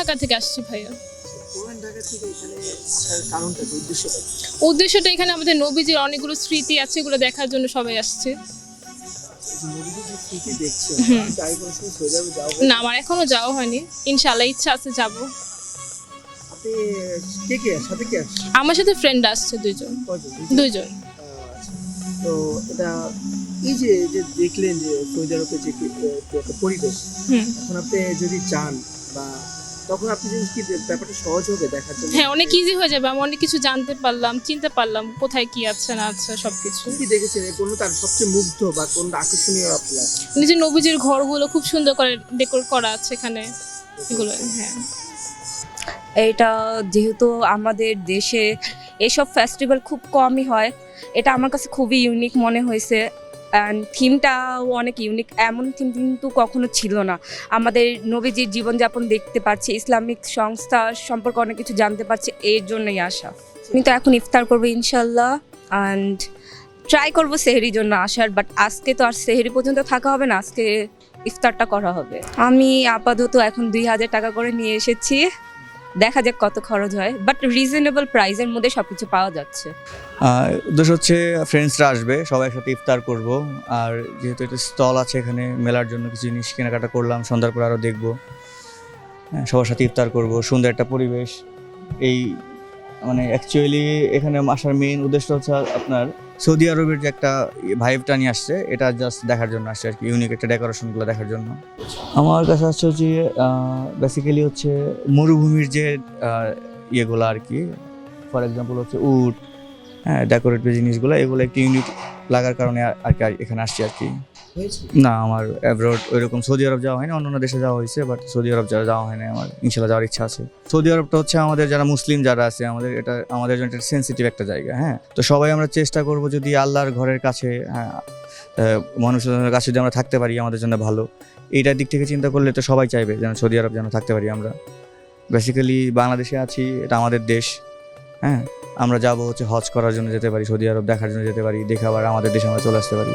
ঢাকা থেকে আসছি ভাইয়া। পুরান ঢাকা থেকে এখানে আসার কারণটা কি, উদ্দেশ্যটা কি? উদ্দেশ্যটা এখানে আমাদের নবীজির অনেকগুলো স্মৃতি আছে, এগুলো দেখার জন্য সবাই আসছে। এই যে নদীতে যে স্মৃতি দেখছেন, আপনি কি আগে কোনো সময় সৌদি আরবে যাওয়া হয়েছে? না, আমার এখনো যাওয়া হয়নি, ইনশাআল্লাহ ইচ্ছা আছে যাব। আপনি সাথে কে আসছে? আমার সাথে ফ্রেন্ড আসছে দুইজন। কয়জন? দুইজন। আচ্ছা। তো এটা এই যে দেখলেন যে সৌদি আরবে যে একটা পরিবেশ, হুম। এখন আপনি যদি যান বা তখন আপনি যদি কি ব্যাপারটা সহজ হবে দেখার জন্য? হ্যাঁ, অনেক ইজি হয়ে যাবে, আমি অনেক কিছু জানতে পারলাম, চিনতে পারলাম কোথায় কি আছে না আছে সবকিছু। কি দেখেছেন কোনটা তার সবচেয়ে মুগ্ধ বা কোনটা আকর্ষণীয় আপনার? নিজের নবীজির ঘরগুলো খুব সুন্দর করে ডেকোর করা আছে এখানে, এগুলো। হ্যাঁ, এটা যেহেতু আমাদের দেশে এসব ফেস্টিভ্যাল খুব কমই হয়, এটা আমার কাছে খুবই ইউনিক মনে হয়েছে। অ্যান্ড থিমটাও অনেক ইউনিক, এমন থিম কিন্তু কখনো ছিল না। আমাদের নবীজির জীবনযাপন দেখতে পাচ্ছি, ইসলামিক সংস্থা সম্পর্কে অনেক কিছু জানতে পারছি, এর জন্যই আসা। আমি তো এখন ইফতার করবো ইনশাল্লাহ, অ্যান্ড ট্রাই করবো সেহরির জন্য আসার, বাট আজকে তো আর সেহরি পর্যন্ত থাকা হবে না, আজকে ইফতারটা করা হবে। আমি আপাতত এখন 2000 টাকা করে নিয়ে এসেছি, দেখা যাক কত খরচ হয়, বাট রিজনেবল প্রাইসের মধ্যে সবকিছু পাওয়া যাচ্ছে। উদ্দেশ্য হচ্ছে ফ্রেন্ডসরা আসবে, সবাই একসাথে ইফতার করব। আর যেহেতু একটা স্টল আছে এখানে মেলার জন্য, কিছু জিনিস কেনাকাটা করলাম, সন্ধ্যার পর আরও দেখবো। হ্যাঁ, সবার সাথে ইফতার করব, সুন্দর একটা পরিবেশ। এই মানে অ্যাকচুয়ালি এখানে আসার মেইন উদ্দেশ্য হচ্ছে আপনার সৌদি আরবের যে একটা ভাইবটা নিয়ে আসছে, এটা জাস্ট দেখার জন্য আসছে আর কি, ইউনিক একটা ডেকোরেশনগুলো দেখার জন্য। আমার কাছে হচ্ছে যে বেসিক্যালি হচ্ছে মরুভূমির যে ইয়েগুলো আর কি, ফর এক্সাম্পল হচ্ছে উট, হ্যাঁ, ডেকোরেটিভ জিনিসগুলো, এগুলো একটু ইউনিক লাগার কারণে আর কি এখানে আসছি আর কি। হয়েছে? না, আমার অ্যাব্রড ওইরকম সৌদি আরব যাওয়া হয়নি, অন্যান্য দেশে যাওয়া হয়েছে, বাট সৌদি আরব যাওয়া হয়নি আমার। ইনশাল্লাহ যাওয়ার ইচ্ছা আছে। সৌদি আরবটা হচ্ছে আমাদের যারা মুসলিম যারা আছে, আমাদের জন্য একটা সেন্সিটিভ একটা জায়গা। হ্যাঁ, তো সবাই আমরা চেষ্টা করব যদি আল্লাহর ঘরের কাছে, হ্যাঁ, মানুষের কাছে যদি আমরা থাকতে পারি আমাদের জন্য ভালো। এইটার দিক থেকে চিন্তা করলে তো সবাই চাইবে যেন সৌদি আরব যেন থাকতে পারি আমরা। বেসিক্যালি বাংলাদেশে আছি, এটা আমাদের দেশ। হ্যাঁ, আমরা যাবো হচ্ছে হজ করার জন্য যেতে পারি, সৌদি আরব দেখার জন্য যেতে পারি, দেখে আবার আমাদের দেশে আমরা চলে আসতে পারি।